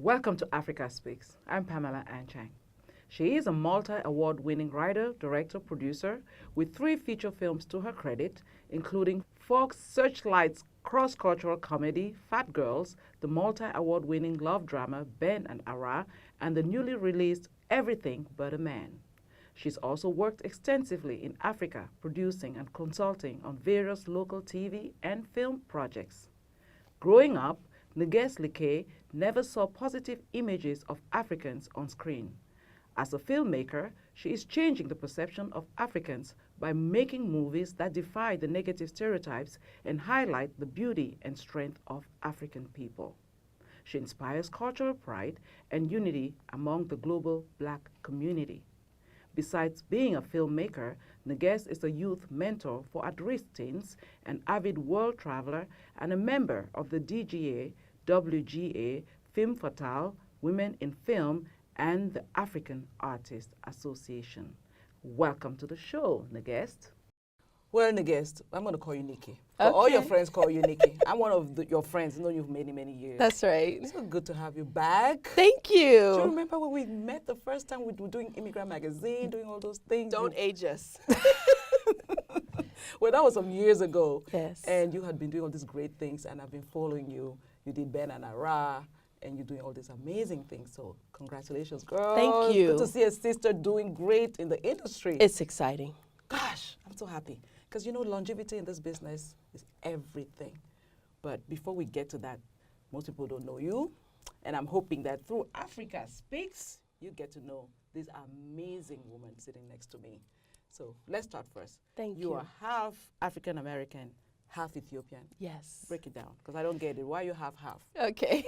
Welcome to Africa Speaks. I'm Pamela and Chang. She is a multi-award-winning writer, director, producer with 3 feature films to her credit, including Fox Searchlight's cross-cultural comedy, Phat Girlz, the multi-award-winning love drama, Ben Ara, and the newly released Everything But a Man. She's also worked extensively in Africa, producing and consulting on various local TV and film projects. Growing up, Nnegest Likke never saw positive images of Africans on screen. As a filmmaker, she is changing the perception of Africans by making movies that defy the negative stereotypes and highlight the beauty and strength of African people. She inspires cultural pride and unity among the global Black community. Besides being a filmmaker, Nnegest is a youth mentor for at-risk teens, an avid world traveler, and a member of the DGA, WGA, Film Fatale, Women in Film, and the African Artists Association. Welcome to the show, Nnegest. Well, Nnegest, I'm going to call you Nikki. Okay. All your friends call you Nikki. I'm one of your friends. I know you've many, many years. That's right. It's so good to have you back. Thank you. Do you remember when we met the first time we were doing Immigrant magazine, doing all those things? Don't age us. Well, that was some years ago. Yes. And you had been doing all these great things, and I've been following you. You did Ben Ara, and you're doing all these amazing things. So congratulations, girl. Thank you. Good to see a sister doing great in the industry. It's exciting. Gosh, I'm so happy. Because, you know, longevity in this business is everything. But before we get to that, most people don't know you. And I'm hoping that through Africa Speaks, you get to know this amazing woman sitting next to me. So let's start first. Thank you. You are half African-American, half Ethiopian. Yes. Break it down, because I don't get it. Why you half? Okay.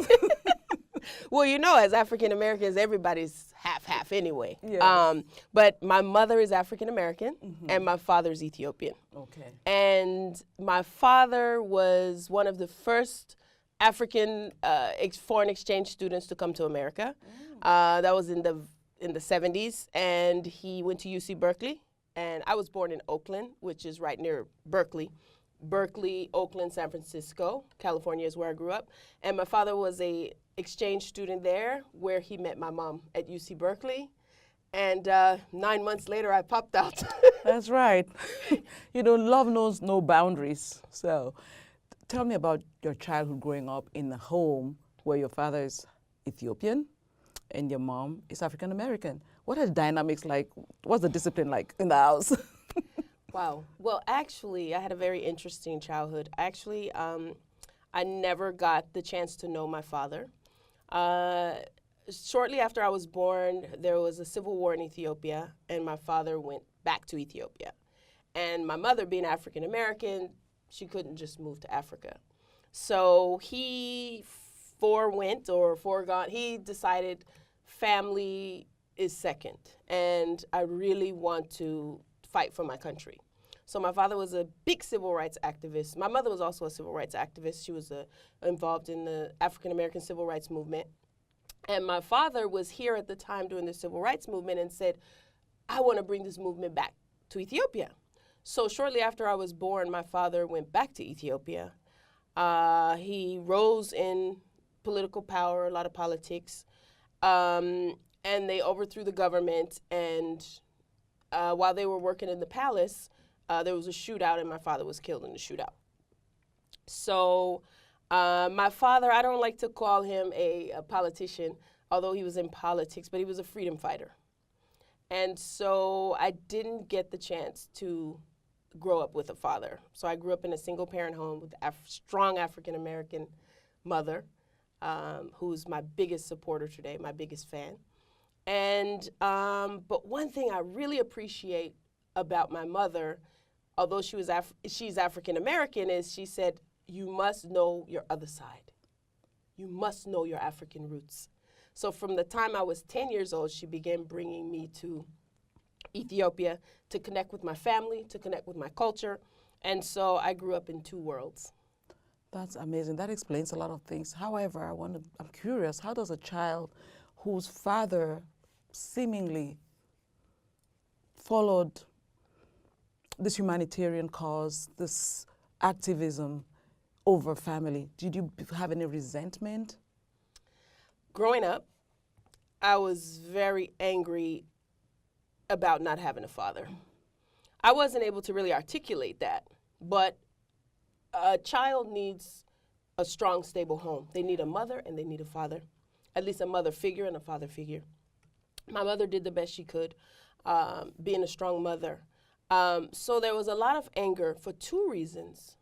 Well, you know, as African Americans, everybody's half anyway. Yes. But my mother is African American, and my father's Ethiopian. Okay. And my father was one of the first African foreign exchange students to come to America. That was in the 70s, and he went to UC Berkeley. And I was born in Oakland, which is right near Berkeley. Berkeley, Oakland, San Francisco, California is where I grew up. And my father was a exchange student there, where he met my mom at UC Berkeley. And 9 months later, I popped out. That's right. You know, love knows no boundaries. So tell me about your childhood growing up in a home where your father is Ethiopian and your mom is African American. What are the dynamics like? What's the discipline like in the house? Wow. Well, actually, I had a very interesting childhood. Actually, I never got the chance to know my father. Shortly after I was born, there was a civil war in Ethiopia, and my father went back to Ethiopia. And my mother, being African American, she couldn't just move to Africa. So he he decided family is second, and I really want to fight for my country. So my father was a big civil rights activist. My mother was also a civil rights activist. She was involved in the African American civil rights movement. And my father was here at the time during the civil rights movement and said, I want to bring this movement back to Ethiopia. So shortly after I was born, my father went back to Ethiopia. He rose in political power, a lot of politics, and they overthrew the government. And while they were working in the palace, there was a shootout, and my father was killed in the shootout. So my father, I don't like to call him a politician, although he was in politics, but he was a freedom fighter. And so I didn't get the chance to grow up with a father. So I grew up in a single-parent home with a strong African-American mother, who's my biggest supporter today, my biggest fan. And but one thing I really appreciate about my mother, although she's African American, is she said, you must know your other side. You must know your African roots. So from the time I was 10 years old, she began bringing me to Ethiopia to connect with my family, to connect with my culture. And so I grew up in 2 worlds. That's amazing. That explains a lot of things. However, I'm curious, how does a child whose father seemingly followed this humanitarian cause, this activism over family, did you have any resentment? growing up, I was very angry about not having a father. I wasn't able to really articulate that, but a child needs a strong, stable home. They need a mother and they need a father, at least a mother figure and a father figure. My mother did the best she could, being a strong mother. So there was a lot of anger for two reasons.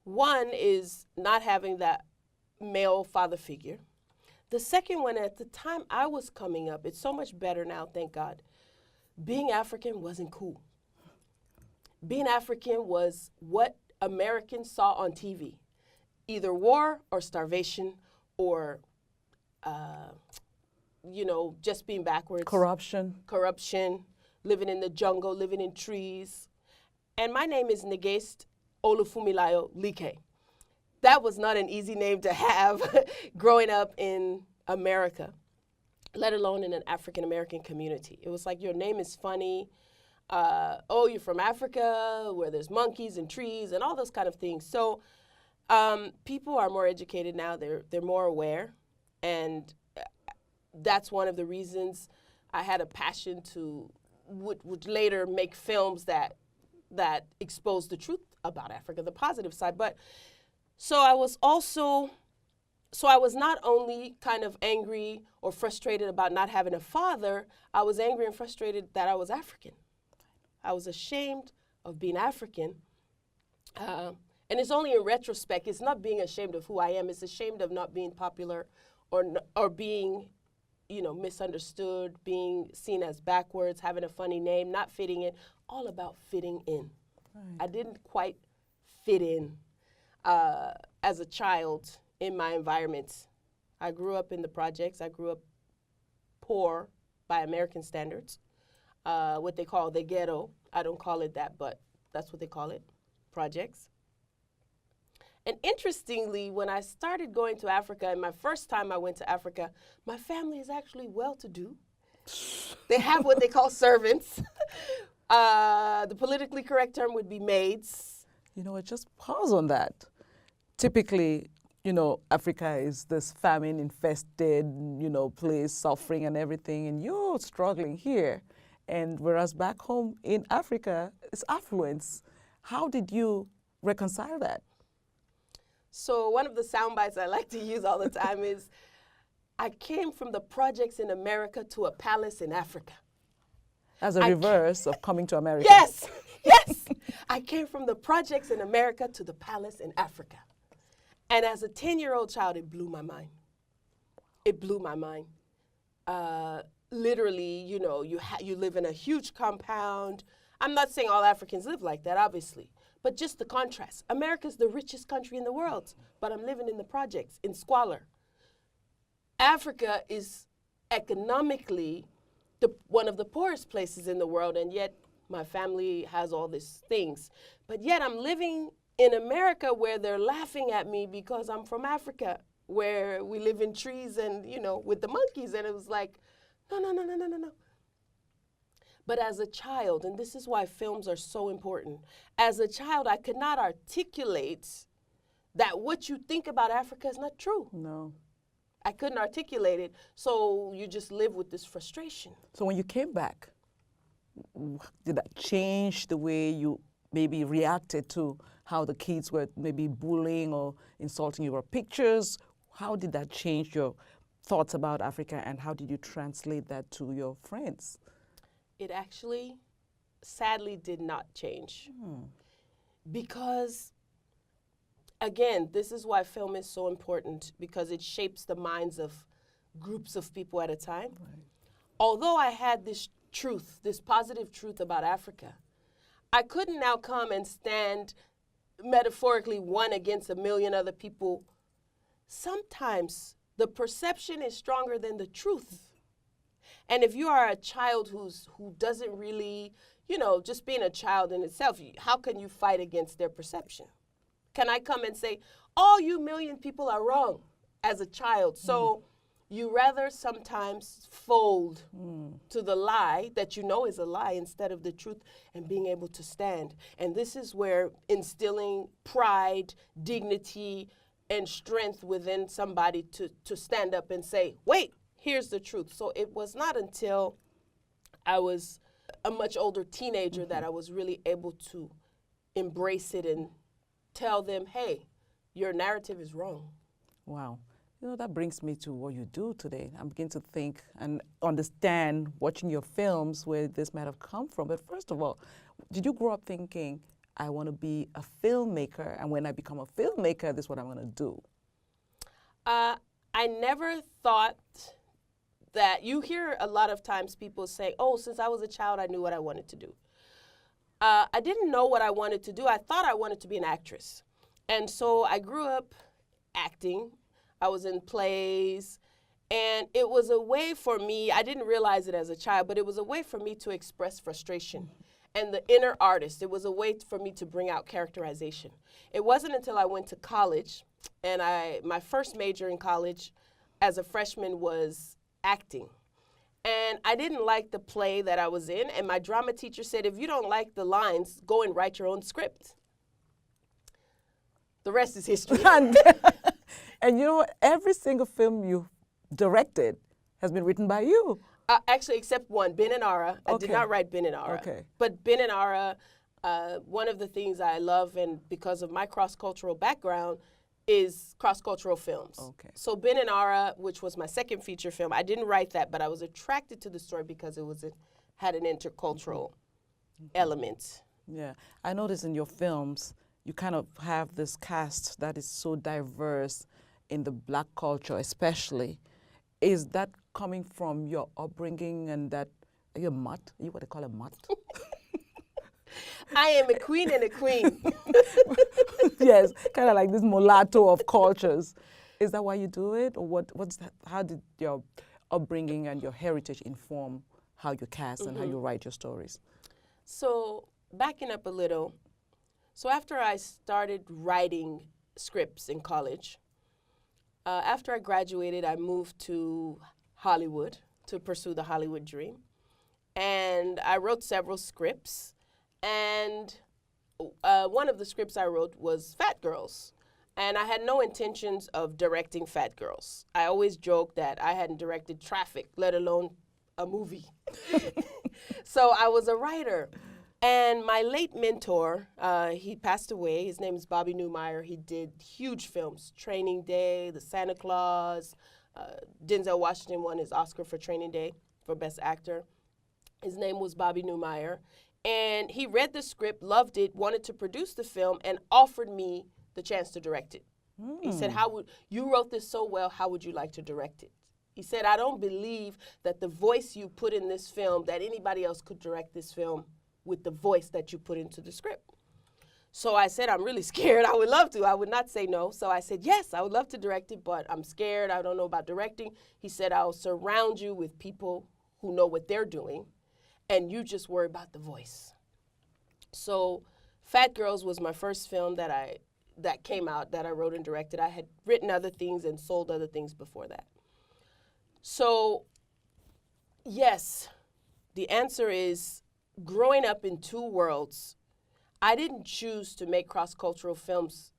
One is not having that male father figure. The second one, at the time I was coming up, it's so much better now, thank God. Being African wasn't cool. Being African was what Americans saw on TV, either war or starvation or, just being backwards. Corruption, living in the jungle, living in trees. And my name is Nnegest Likke. That was not an easy name to have growing up in America, let alone in an African-American community. It was like, your name is funny. You're from Africa, where there's monkeys and trees and all those kind of things. So people are more educated now. They're more aware. And that's one of the reasons I had a passion to would later make films that expose the truth about Africa, the positive side. But so I was not only kind of angry or frustrated about not having a father, I was angry and frustrated that I was African. I was ashamed of being African. And it's only in retrospect, it's not being ashamed of who I am, it's ashamed of not being popular or being, misunderstood, being seen as backwards, having a funny name, not fitting in, all about fitting in. Right. I didn't quite fit in as a child in my environment. I grew up in the projects. I grew up poor by American standards, what they call the ghetto. I don't call it that, but that's what they call it, projects. And interestingly, when I started going to Africa, and my first time I went to Africa, my family is actually well-to-do. They have what they call servants. The politically correct term would be maids. Just pause on that. Typically, Africa is this famine-infested, place, suffering and everything, and you're struggling here. And whereas back home in Africa, it's affluence. How did you reconcile that? So one of the sound bites I like to use all the time is, I came from the projects in America to a palace in Africa. As a reverse of coming to America. Yes, yes. I came from the projects in America to the palace in Africa. And as a 10-year-old child, it blew my mind. It blew my mind. Literally, you live in a huge compound. I'm not saying all Africans live like that, obviously, but just the contrast. America's the richest country in the world, but I'm living in the projects, in squalor. Africa is economically one of the poorest places in the world, and yet my family has all these things. But yet I'm living in America where they're laughing at me because I'm from Africa, where we live in trees and, with the monkeys. And it was like, no. But as a child, and this is why films are so important, as a child, I could not articulate that what you think about Africa is not true. No. I couldn't articulate it, so you just live with this frustration. So when you came back, did that change the way you maybe reacted to how the kids were maybe bullying or insulting your pictures? How did that change your thoughts about Africa, and how did you translate that to your friends? It actually, sadly, did not change. Because, again, this is why film is so important, because it shapes the minds of groups of people at a time. Right. Although I had this truth, this positive truth about Africa, I couldn't now come and stand metaphorically one against a million other people. Sometimes the perception is stronger than the truth. And if you are a child who doesn't really, just being a child in itself, how can you fight against their perception? Can I come and say, all you million people are wrong as a child? So you rather sometimes fold to the lie that you know is a lie instead of the truth and being able to stand. And this is where instilling pride, dignity, and strength within somebody to stand up and say, wait, here's the truth. So it was not until I was a much older teenager that I was really able to embrace it and tell them, hey, your narrative is wrong. Wow. That brings me to what you do today. I'm beginning to think and understand, watching your films, where this might have come from. But first of all, did you grow up thinking, I want to be a filmmaker, and when I become a filmmaker, this is what I'm going to do? I never thought that. You hear a lot of times people say, oh, since I was a child, I knew what I wanted to do. I didn't know what I wanted to do. I thought I wanted to be an actress. And so I grew up acting. I was in plays, and it was a way for me, I didn't realize it as a child, but it was a way for me to express frustration and the inner artist. It was a way for me to bring out characterization. It wasn't until I went to college, and my first major in college as a freshman was acting. And I didn't like the play that I was in, and my drama teacher said, if you don't like the lines, go and write your own script. The rest is history. And you know what? Every single film you directed has been written by you. Actually, except one, Ben Ara. I did not write Ben Ara. Okay. But Ben Ara, one of the things I love, and because of my cross-cultural background, is cross-cultural films. Okay. So Ben Ara, which was my second feature film, I didn't write that, but I was attracted to the story because it had an intercultural element. Yeah. I notice in your films, you kind of have this cast that is so diverse in the Black culture especially. Is that coming from your upbringing, and that, are you a mutt? Are you what they call a mutt? I am a queen and a queen. Yes, kind of like this mulatto of cultures. Is that why you do it? Or what's that? How did your upbringing and your heritage inform how you cast and how you write your stories? So backing up a little, so after I started writing scripts in college, after I graduated, I moved to Hollywood to pursue the Hollywood dream. And I wrote several scripts. And one of the scripts I wrote was Phat Girlz. And I had no intentions of directing Phat Girlz. I always joked that I hadn't directed Traffic, let alone a movie. So I was a writer. And my late mentor, he passed away. His name is Bobby Newmeyer. He did huge films, Training Day, The Santa Claus. Denzel Washington won his Oscar for Training Day for Best Actor. His name was Bobby Newmeyer. And he read the script, loved it, wanted to produce the film, and offered me the chance to direct it. He said, you wrote this so well, how would you like to direct it? He said, I don't believe that the voice you put in this film, that anybody else could direct this film with the voice that you put into the script. So I said, I'm really scared. I would love to. I would not say no. So I said, yes, I would love to direct it, but I'm scared. I don't know about directing. He said, I'll surround you with people who know what they're doing, and you just worry about the voice. So Phat Girlz was my first film that came out, that I wrote and directed. I had written other things and sold other things before that. So yes, the answer is, growing up in two worlds, I didn't choose to make cross-cultural films.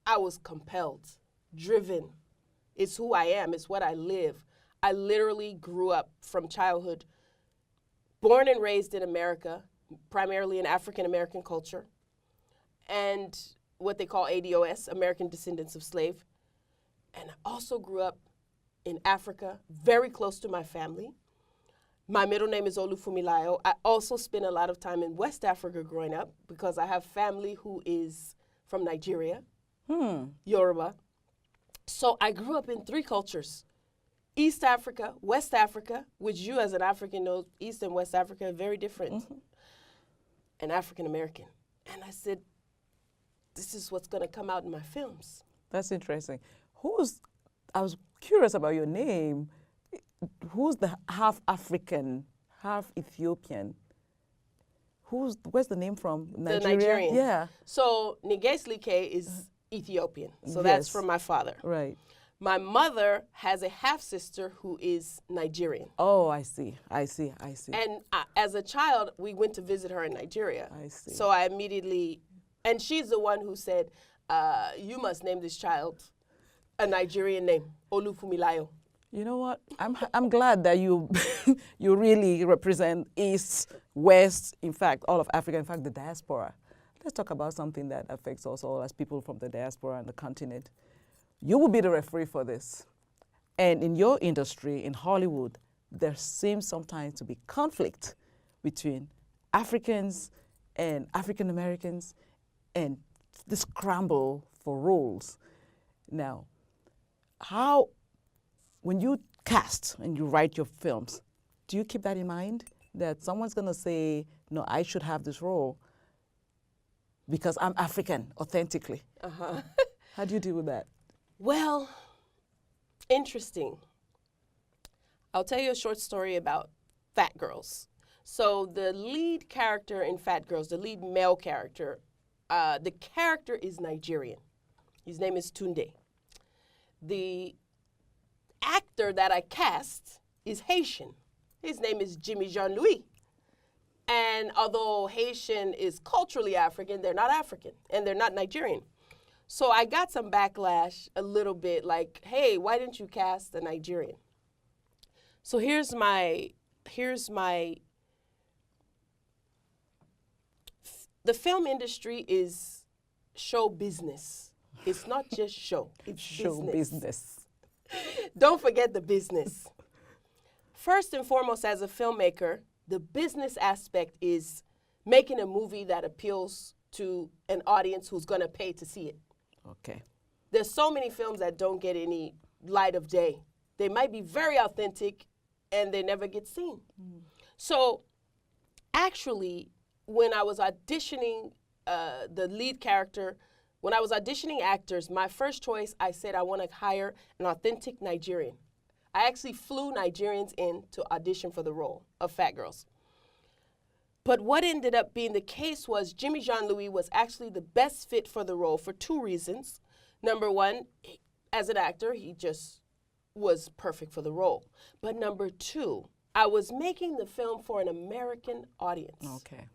I was compelled, driven. It's who I am. It's what I live. I literally grew up from childhood, born and raised in America, primarily in African-American culture, and what they call ADOS, American Descendants of Slave. And I also grew up in Africa, very close to my family. My middle name is Olufumilayo. I also spent a lot of time in West Africa growing up because I have family who is from Nigeria, Yoruba. So I grew up in three cultures: East Africa, West Africa, which you as an African know, East and West Africa are very different, and African American. And I said, this is what's going to come out in my films. That's interesting. I was curious about your name. Who's the half African, half Ethiopian? Where's the name from? Nigeria? The Nigerian. Yeah. So Nnegest Likke is Ethiopian. So that's from my father. Right. My mother has a half-sister who is Nigerian. Oh, I see. And as a child, we went to visit her in Nigeria. I see. So I immediately, and she's the one who said, you must name this child a Nigerian name, Olufumilayo. You know what? I'm glad that you you really represent East, West, in fact, all of Africa, in fact, the diaspora. Let's talk about something that affects us all as people from the diaspora and the continent. You will be the referee for this. And in your industry, in Hollywood, there seems sometimes to be conflict between Africans and African Americans and the scramble for roles. Now, when you cast and you write your films, do you keep that in mind? That someone's going to say, no, I should have this role because I'm African, authentically. How do you deal with that? Well, interesting. I'll tell you a short story about Phat Girlz. So the lead character in Phat Girlz, the lead male character, the character is Nigerian. His name is Tunde. The actor that I cast is Haitian. His name is Jimmy Jean-Louis. And although Haitian is culturally African, they're not African and they're not Nigerian. So I got some backlash a little bit like, hey, why didn't you cast a Nigerian? So here's my the film industry is show business. It's not just show, it's Show business. Don't forget the business. First and foremost, as a filmmaker, the business aspect is making a movie that appeals to an audience who's going to pay to see it. Okay. There's so many films that don't get any light of day. They might be very authentic and they never get seen. So actually, when I was auditioning the lead character, when I was auditioning actors, my first choice, I said I want to hire an authentic Nigerian. I actually flew Nigerians in to audition for the role of Phat Girlz. But what ended up being the case was Jimmy Jean-Louis was actually the best fit for the role for two reasons. Number one, as an actor, he just was perfect for the role. But number two, I was making the film for an American audience. Okay.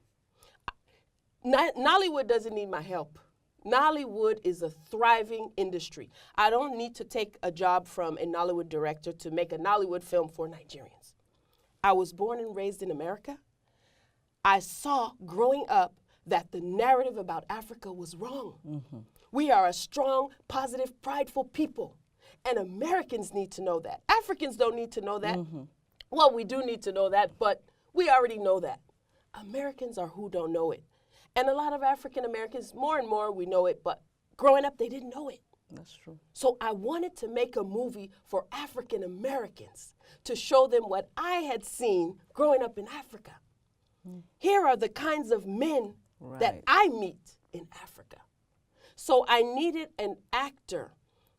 Nollywood doesn't need my help. Nollywood is a thriving industry. I don't need to take a job from a Nollywood director to make a Nollywood film for Nigerians. I was born and raised in America. I saw growing up that the narrative about Africa was wrong. We are a strong, positive, prideful people. And Americans need to know that. Africans don't need to know that. Well, we do need to know that, but we already know that. Americans are who don't know it. And a lot of African Americans, more and more we know it, but growing up they didn't know it. That's true. So I wanted to make a movie for African Americans to show them what I had seen growing up in Africa. Here are the kinds of men that I meet in Africa. So I needed an actor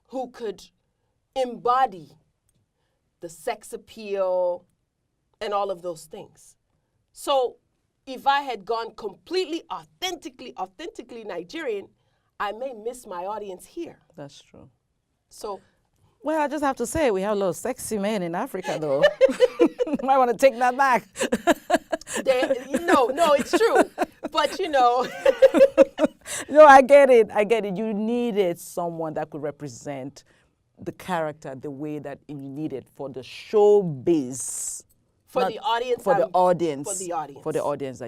who could embody the sex appeal and all of those things. So if I had gone completely authentically Nigerian, I may miss my audience here. That's true. So, well, I just have to say, we have a lot of sexy men in Africa, though. Might want to take that back. No, it's true. But, No, I get it. You needed someone that could represent the character the way that you needed for the showbiz. For the audience that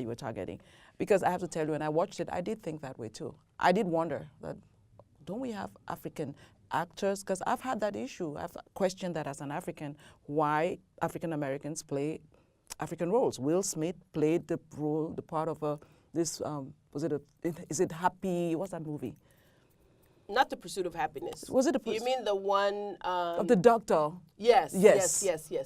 you were targeting. Because I have to tell you, when I watched it, I did think that way too. I did wonder that, don't we have African actors? Because I've had that issue. I've questioned that as an African, why African Americans play African roles. Will Smith played the part of is it Happy, what's that movie? Not The Pursuit of Happiness. Was it You mean the one? Of the doctor. Yes.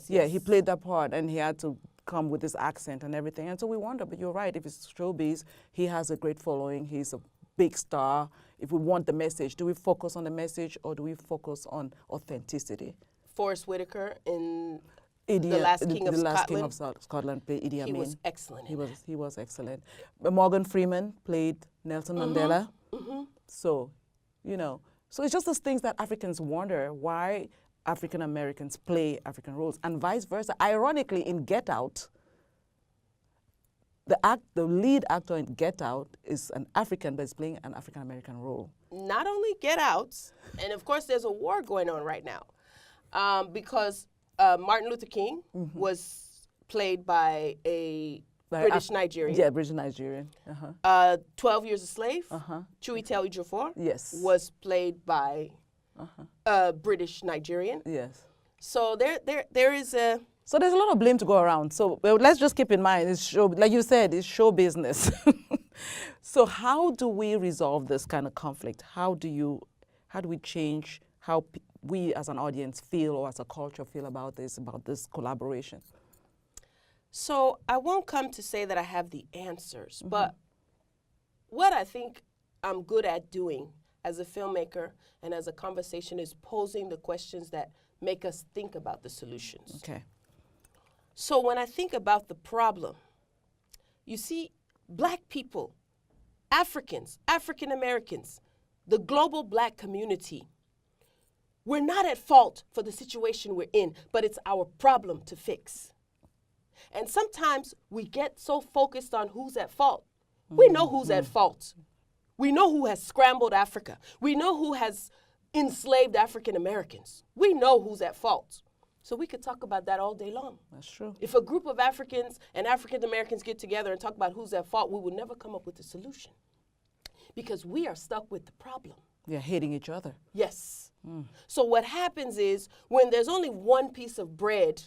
Yeah, he played that part and he had to come with his accent and everything. And so we wonder, but you're right, if it's showbiz, he has a great following, he's a big star. If we want the message, do we focus on the message or do we focus on authenticity? Forrest Whitaker in The Last King of Scotland played Idi Amin. He was excellent. He was excellent. But Morgan Freeman played Nelson Mandela. So, so it's just those things that Africans wonder why African Americans play African roles and vice versa. Ironically, in Get Out, the lead actor in Get Out is an African, but is playing an African American role. Not only Get Out, and of course there's a war going on right now, because Martin Luther King was played by a British Nigerian. Yeah, British Nigerian. Uh-huh. 12 Years a Slave, Chiwetel Ejiofor, was played by a British Nigerian. Yes. So there is a... So there's a lot of blame to go around. So let's just keep in mind, it's show, like you said, it's show business. So how do we resolve this kind of conflict? How do we change how we as an audience feel or as a culture feel about this collaboration? So I won't come to say that I have the answers, but what I think I'm good at doing as a filmmaker and as a conversation is posing the questions that make us think about the solutions. Okay. So when I think about the problem, you see, Black people, Africans, African Americans, the global Black community, we're not at fault for the situation we're in, but it's our problem to fix. And sometimes we get so focused on who's at fault. We know who's at fault. We know who has scrambled Africa. We know who has enslaved African Americans. We know who's at fault. So we could talk about that all day long. That's true. If a group of Africans and African Americans get together and talk about who's at fault, we will never come up with a solution because we are stuck with the problem. We are hating each other. Yes. So what happens is when there's only one piece of bread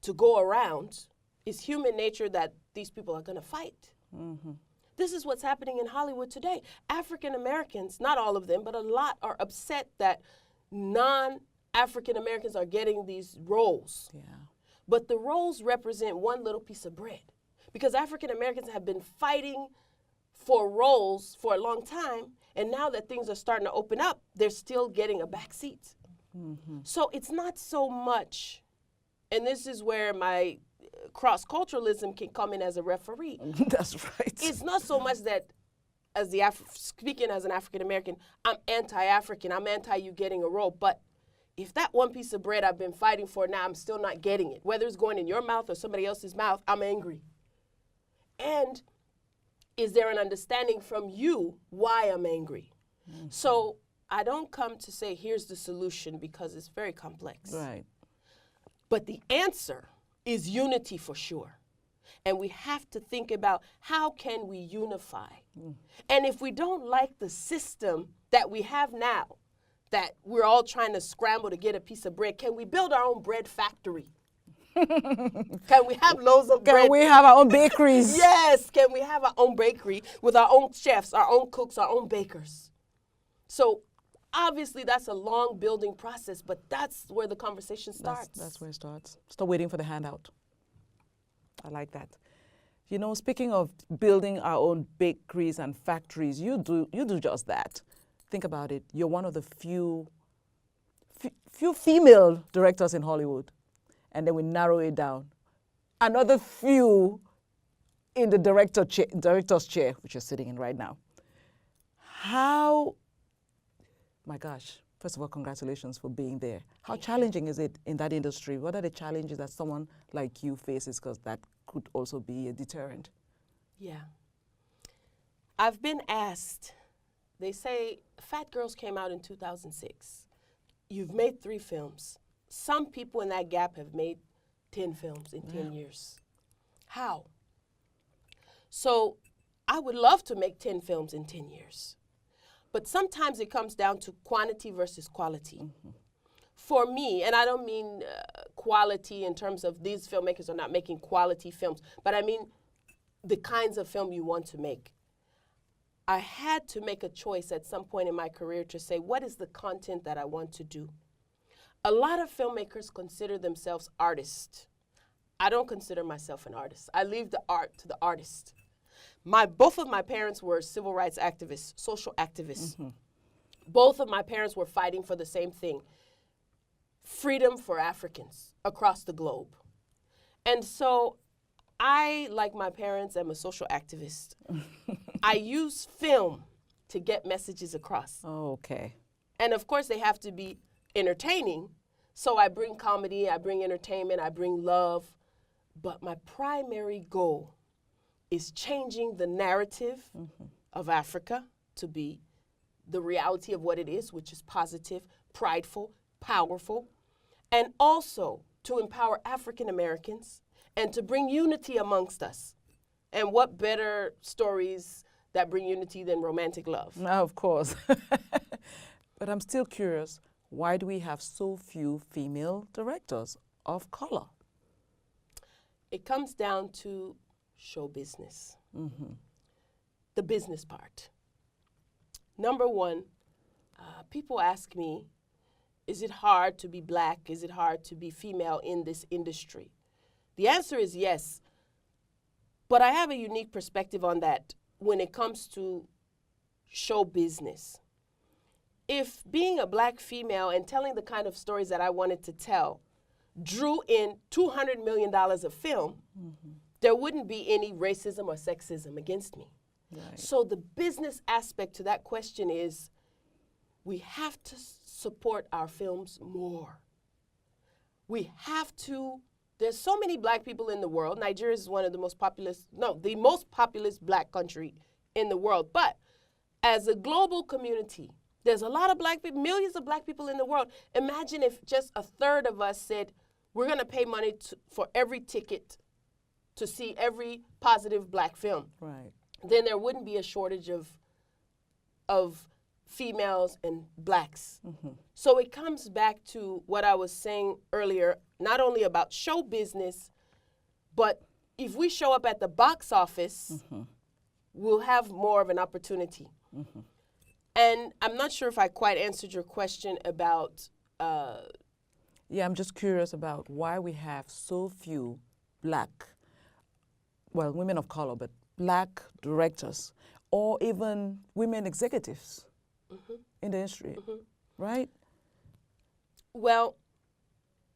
to go around, it's human nature that these people are going to fight. This is what's happening in Hollywood today. African Americans, not all of them, but a lot are upset that non-African Americans are getting these roles. Yeah. But the roles represent one little piece of bread because African Americans have been fighting for roles for a long time, and now that things are starting to open up, they're still getting a back seat. So it's not so much, and this is where my cross-culturalism can come in as a referee. That's right. It's not so much that, as speaking as an African American, I'm anti-African, I'm anti you getting a role, but if that one piece of bread I've been fighting for now, I'm still not getting it, whether it's going in your mouth or somebody else's mouth, I'm angry. And is there an understanding from you why I'm angry? So I don't come to say, here's the solution, because it's very complex. Right. But the answer is unity for sure. And we have to think about how can we unify? And if we don't like the system that we have now, that we're all trying to scramble to get a piece of bread, can we build our own bread factory? Can we have loaves of bread? Can we have our own bakeries? Yes, can we have our own bakery with our own chefs, our own cooks, our own bakers? So obviously that's a long building process, but that's where the conversation starts. That's where it starts. Stop waiting for the handout. I like that. You know, speaking of building our own bakeries and factories, you do just that. Think about it. You're one of the few female directors in Hollywood. And then we narrow it down. Another few in the director's chair, which you're sitting in right now. My gosh, first of all, congratulations for being there. How challenging is it in that industry? What are the challenges that someone like you faces? Because that could also be a deterrent. Yeah. I've been asked, they say, Phat Girlz came out in 2006. You've made 3 films. Some people in that gap have made 10 films in 10 years. How? So I would love to make 10 films in 10 years. But sometimes it comes down to quantity versus quality. For me, and I don't mean quality in terms of these filmmakers are not making quality films, but I mean the kinds of film you want to make. I had to make a choice at some point in my career to say, what is the content that I want to do? A lot of filmmakers consider themselves artists. I don't consider myself an artist. I leave the art to the artist. Both of my parents were civil rights activists, social activists. Both of my parents were fighting for the same thing, freedom for Africans across the globe. And so I, like my parents, am a social activist. I use film to get messages across. Oh, okay. And of course, they have to be entertaining. So I bring comedy, I bring entertainment, I bring love. But my primary goal is changing the narrative of Africa to be the reality of what it is, which is positive, prideful, powerful, and also to empower African Americans and to bring unity amongst us. And what better stories that bring unity than romantic love? Of course. But I'm still curious, why do we have so few female directors of color? It comes down to show business, the business part. Number one, people ask me, is it hard to be black? Is it hard to be female in this industry? The answer is yes. But I have a unique perspective on that when it comes to show business. If being a black female and telling the kind of stories that I wanted to tell drew in $200 million of film, there wouldn't be any racism or sexism against me. Right. So the business aspect to that question is we have to support our films more. We have to, there's so many black people in the world. Nigeria is one of the most populous, the most populous black country in the world. But as a global community, there's a lot of black people, millions of black people in the world. Imagine if just a third of us said, we're gonna pay money for every ticket to see every positive black film. Right. Then there wouldn't be a shortage of females and blacks. So it comes back to what I was saying earlier, not only about show business, but if we show up at the box office, we'll have more of an opportunity. And I'm not sure if I quite answered your question about... Yeah, I'm just curious about why we have so few black, well, women of color, but black directors or even women executives in the industry, right? Well,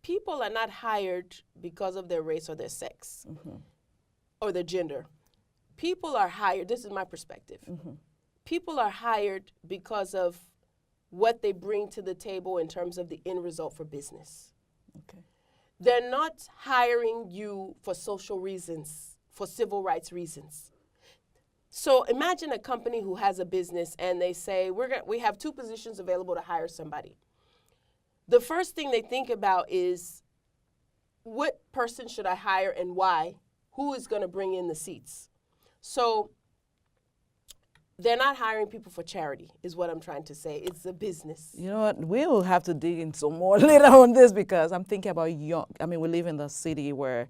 people are not hired because of their race or their sex or their gender. People are hired, this is my perspective, people are hired because of what they bring to the table in terms of the end result for business. Okay. They're not hiring you for social reasons, for civil rights reasons. So imagine a company who has a business and they say, we have 2 positions available to hire somebody. The first thing they think about is, what person should I hire and why? Who is going to bring in the seats? So they're not hiring people for charity, is what I'm trying to say. It's a business. You know what? We will have to dig in some more later on this because I'm thinking about we live in the city where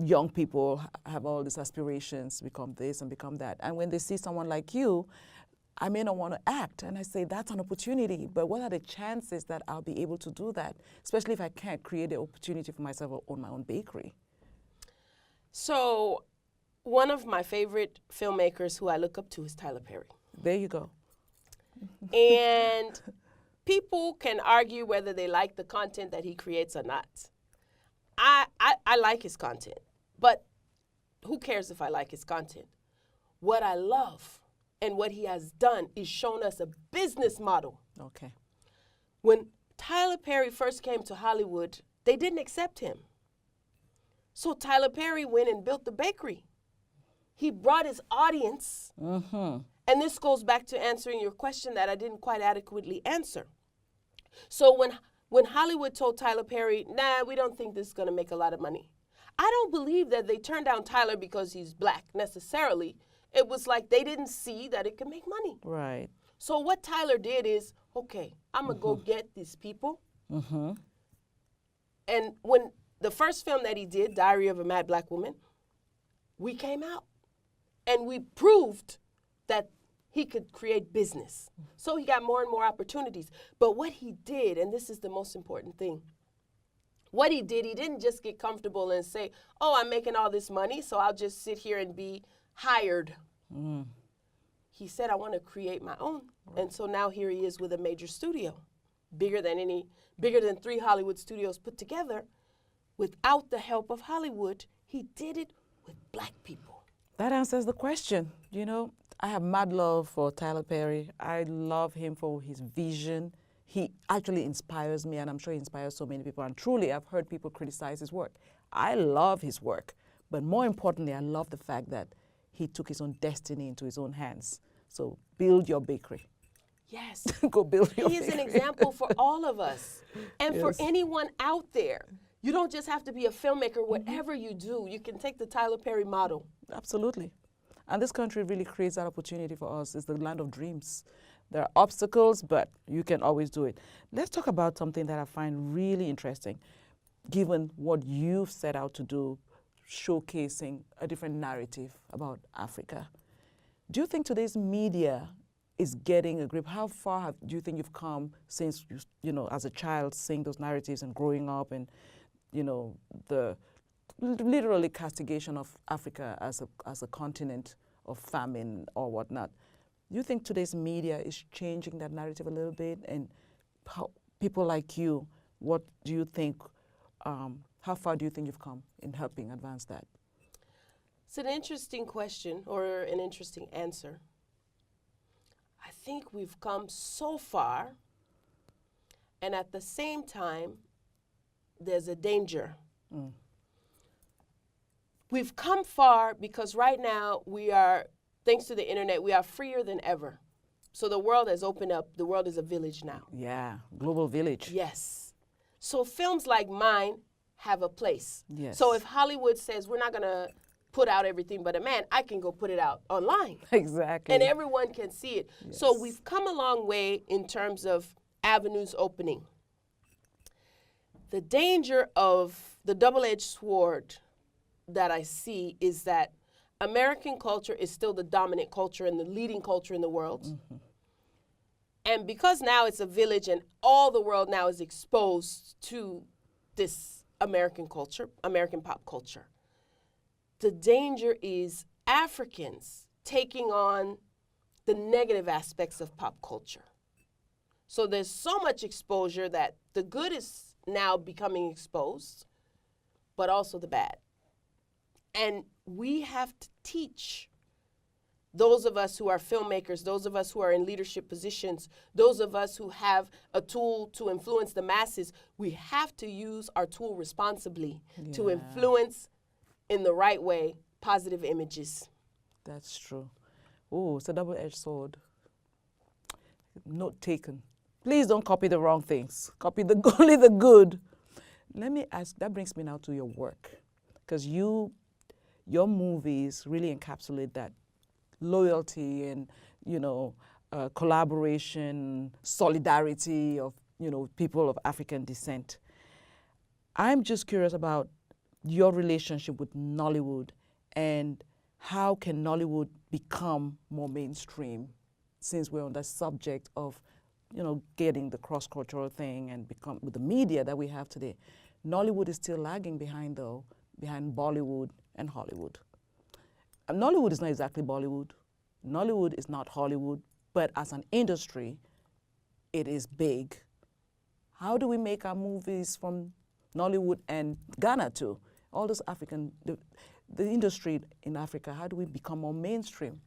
young people have all these aspirations to become this and become that. And when they see someone like you, I may not want to act. And I say, that's an opportunity. But what are the chances that I'll be able to do that, especially if I can't create the opportunity for myself or own my own bakery? So one of my favorite filmmakers who I look up to is Tyler Perry. There you go. And people can argue whether they like the content that he creates or not. I like his content, but who cares if I like his content? What I love and what he has done is shown us a business model. Okay. When Tyler Perry first came to Hollywood, they didn't accept him. So Tyler Perry went and built the bakery. He brought his audience. And this goes back to answering your question that I didn't quite adequately answer. So when Hollywood told Tyler Perry, nah, we don't think this is going to make a lot of money, I don't believe that they turned down Tyler because he's black necessarily. It was like they didn't see that it could make money. Right. So what Tyler did is, okay, I'm going to go get these people. And when the first film that he did, Diary of a Mad Black Woman, we came out and we proved that he could create business. So he got more and more opportunities. But what he did, and this is the most important thing, what he did, he didn't just get comfortable and say, oh, I'm making all this money, so I'll just sit here and be hired. He said, I want to create my own. And so now here he is with a major studio, bigger than 3 Hollywood studios put together. Without the help of Hollywood, he did it with black people. That answers the question. You know, I have mad love for Tyler Perry. I love him for his vision. He actually inspires me, and I'm sure he inspires so many people. And truly, I've heard people criticize his work. I love his work. But more importantly, I love the fact that he took his own destiny into his own hands. So build your bakery. Yes. Go build your He is bakery. an example for all of us. And for Yes. anyone out there. You don't just have to be a filmmaker. Whatever you do, you can take the Tyler Perry model. Absolutely. And this country really creates that opportunity for us. It's the land of dreams. There are obstacles, but you can always do it. Let's talk about something that I find really interesting, given what you've set out to do, showcasing a different narrative about Africa. Do you think today's media is getting a grip? How far do you think you've come since, you know, as a child, seeing those narratives and growing up and, you know, the literally castigation of Africa as a continent of famine or whatnot? Do you think today's media is changing that narrative a little bit? And how, people like you, what do you think, how far do you think you've come in helping advance that? It's an interesting question or an interesting answer. I think we've come so far, and at the same time, there's a danger. We've come far because right now we are, thanks to the internet, we are freer than ever. So the world has opened up. The world is a village now. Yeah, global village. Yes. So films like mine have a place. Yes. So if Hollywood says we're not going to put out everything but a man, I can go put it out online. Exactly. And everyone can see it. Yes. So we've come a long way in terms of avenues opening. The danger of the double-edged sword that I see is that American culture is still the dominant culture and the leading culture in the world. And because now it's a village and all the world now is exposed to this American culture, American pop culture, the danger is Africans taking on the negative aspects of pop culture. So there's so much exposure that the good is now becoming exposed, but also the bad. And we have to teach those of us who are filmmakers, those of us who are in leadership positions, those of us who have a tool to influence the masses, we have to use our tool responsibly to influence in the right way positive images. That's true. Oh, it's a double-edged sword. Note taken. Please don't copy the wrong things. Copy only the good. Let me ask, that brings me now to your work. Because your movies really encapsulate that loyalty and, you know, collaboration, solidarity of, you know, people of African descent. I'm just curious about your relationship with Nollywood and how can Nollywood become more mainstream, since we're on the subject of, you know, getting the cross-cultural thing and become with the media that we have today. Nollywood is still lagging behind, though, behind Bollywood and Hollywood. And Nollywood is not exactly Bollywood. Nollywood is not Hollywood, but as an industry, it is big. How do we make our movies from Nollywood and Ghana too? All this African, the industry in Africa, how do we become more mainstream?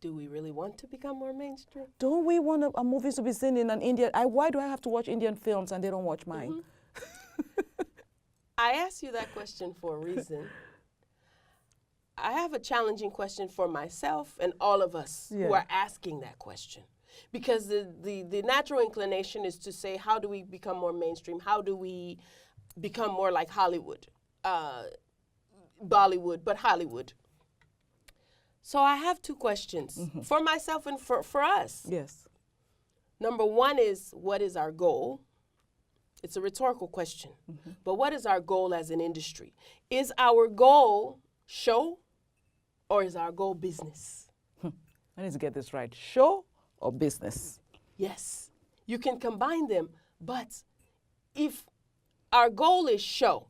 Do we really want to become more mainstream? Don't we want our movies to be seen in an Indian? Why do I have to watch Indian films and they don't watch mine? I asked you that question for a reason. I have a challenging question for myself and all of us who are asking that question. Because the natural inclination is to say, how do we become more mainstream? How do we become more like Hollywood? Bollywood, but Hollywood. So I have two questions for myself and for us. Yes. Number one is, what is our goal? It's a rhetorical question. But what is our goal as an industry? Is our goal show or is our goal business? I need to get this right. Show or business? Yes. You can combine them, but if our goal is show,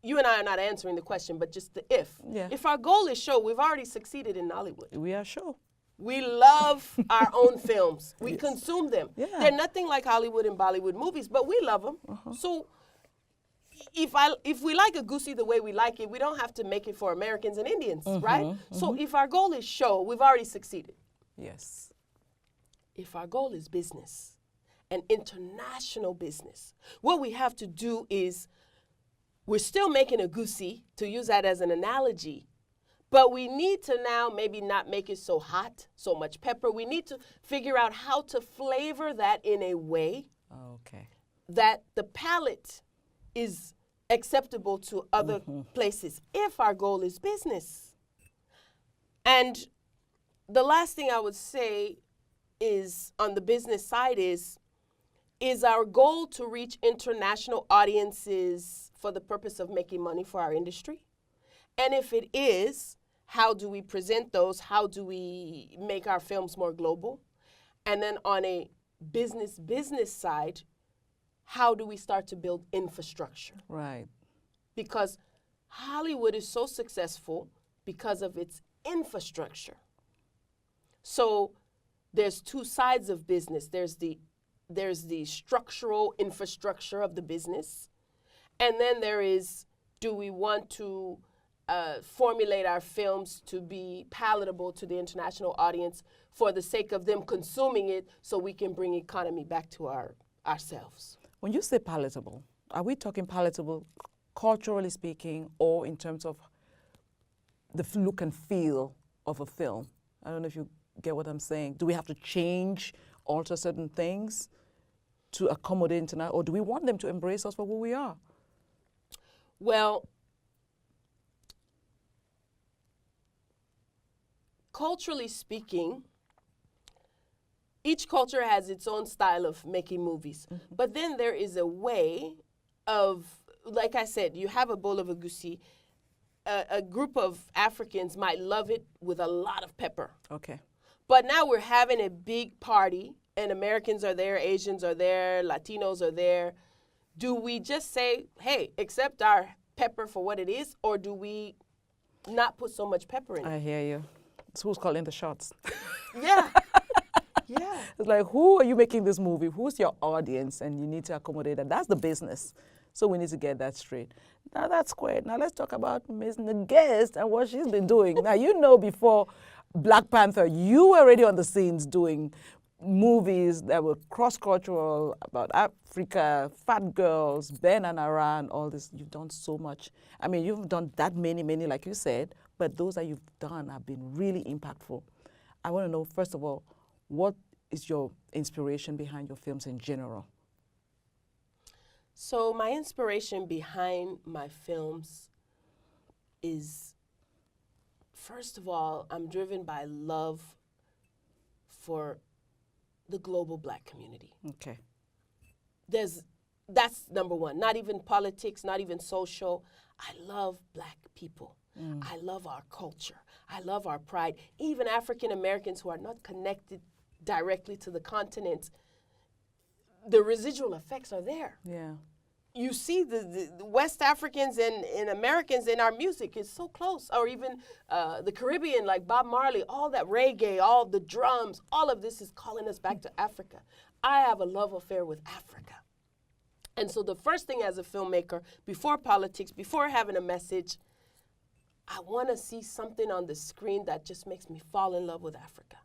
you and I are not answering the question, but just the if. Yeah. If our goal is show, we've already succeeded in Nollywood. We are show. We love our own films. We consume them. Yeah. They're nothing like Hollywood and Bollywood movies, but we love them. So if we like a goosey the way we like it, we don't have to make it for Americans and Indians, right? So if our goal is show, we've already succeeded. Yes. If our goal is business, and international business, what we have to do is we're still making a goosey, to use that as an analogy, but we need to now maybe not make it so hot, so much pepper. We need to figure out how to flavor that in a way that the palate is acceptable to other places, if our goal is business. And the last thing I would say is, on the business side, is our goal to reach international audiences for the purpose of making money for our industry? And if it is, how do we present those? How do we make our films more global? And then on a business side, how do we start to build infrastructure? Right. Because Hollywood is so successful because of its infrastructure. So there's two sides of business. There's the structural infrastructure of the business, and then there is, do we want to formulate our films to be palatable to the international audience for the sake of them consuming it, so we can bring economy back to ourselves? When you say palatable, are we talking palatable culturally speaking, or in terms of the look and feel of a film? I don't know if you get what I'm saying. Do we have to change, alter certain things to accommodate international, or do we want them to embrace us for who we are? Well, culturally speaking, each culture has its own style of making movies. But then there is a way of, like I said, you have a bowl of egusi. A group of Africans might love it with a lot of pepper. Okay. But now we're having a big party, and Americans are there, Asians are there, Latinos are there. Do we just say, hey, accept our pepper for what it is, or do we not put so much pepper in it? I hear you. It's who's calling the shots. Yeah. Yeah. It's like, who are you making this movie? Who's your audience? And you need to accommodate that. That's the business. So we need to get that straight. Now that's great. Now let's talk about Miss Nnegest and what she's been doing. Now, you know, before Black Panther, you were already on the scenes doing movies that were cross-cultural, about Africa, Phat Girlz, Ben Ara, and all this. You've done so much. I mean, you've done that many, like you said, but those that you've done have been really impactful. I want to know, first of all, what is your inspiration behind your films in general? So my inspiration behind my films is, first of all, I'm driven by love for the global Black community. Okay. That's number one. Not even politics, not even social. I love Black people. I love our culture. I love our pride. Even African Americans who are not connected directly to the continent, the residual effects are there. Yeah. You see the West Africans and Americans in our music is so close. Or even the Caribbean, like Bob Marley, all that reggae, all the drums, all of this is calling us back to Africa. I have a love affair with Africa. And so the first thing as a filmmaker, before politics, before having a message, I want to see something on the screen that just makes me fall in love with Africa.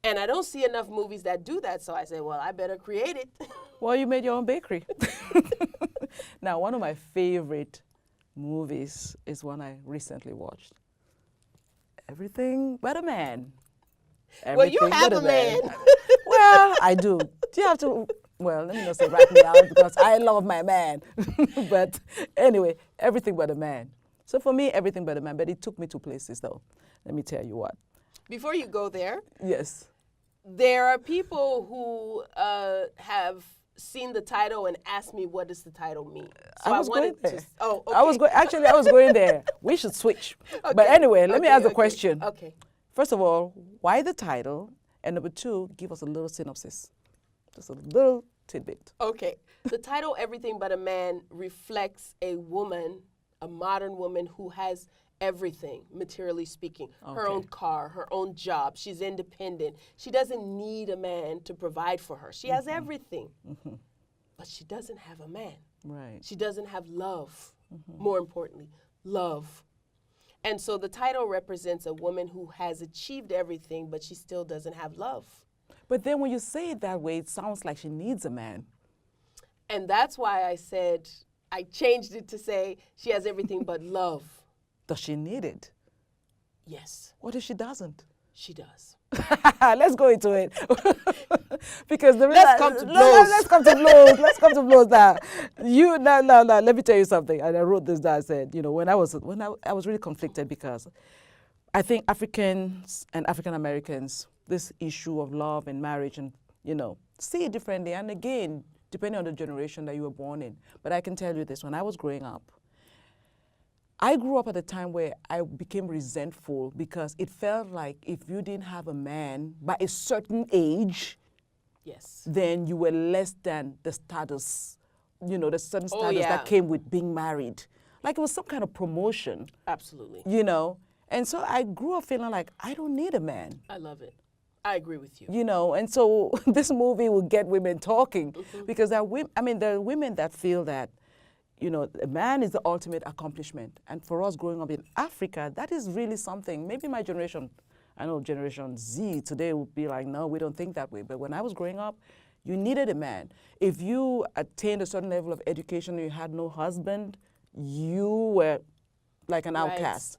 And I don't see enough movies that do that, so I say, well, I better create it. Well, you made your own bakery. Now, one of my favorite movies is one I recently watched. Everything But a Man. Well, you have a man. Well, I do. Do you have to? Well, let me not say write me out, because I love my man. But anyway, Everything But a Man. So for me, Everything But a Man, but it took me to places, though. Let me tell you what. Before you go there, yes, there are people who have seen the title and asked me, what does the title mean? So I was going there. Oh, okay. I was going there. We should switch. Okay. But anyway, let me ask the question. Okay. First of all, why the title? And number two, give us a little synopsis. Just a little tidbit. Okay. The title, Everything But a Man, reflects a woman, a modern woman who has everything, materially speaking. Okay. Her own car, her own job. She's independent. She doesn't need a man to provide for her. She has everything. But she doesn't have a man. Right. She doesn't have love. More importantly, love. And so the title represents a woman who has achieved everything, but she still doesn't have love. But then when you say it that way, it sounds like she needs a man. And that's why I said I changed it to say she has everything but love. Does she need it? Yes. What if she doesn't? She does. Let's go into it. Because Let's come to blows. Let's come to blows. Let's come to blows now. No. Let me tell you something. And I wrote this down. I said, when I was really conflicted because I think Africans and African Americans, this issue of love and marriage and, see it differently. And again, depending on the generation that you were born in. But I can tell you this, when I was growing up, I grew up at a time where I became resentful because it felt like if you didn't have a man by a certain age, yes, then you were less than the status, the certain status that came with being married. Like it was some kind of promotion. Absolutely. And so I grew up feeling like I don't need a man. I love it. I agree with you. And so this movie will get women talking because there are women that feel that, a man is the ultimate accomplishment. And for us growing up in Africa, that is really something. Maybe my generation, I know Generation Z today would be like, no, we don't think that way. But when I was growing up, you needed a man. If you attained a certain level of education and you had no husband, you were like an outcast.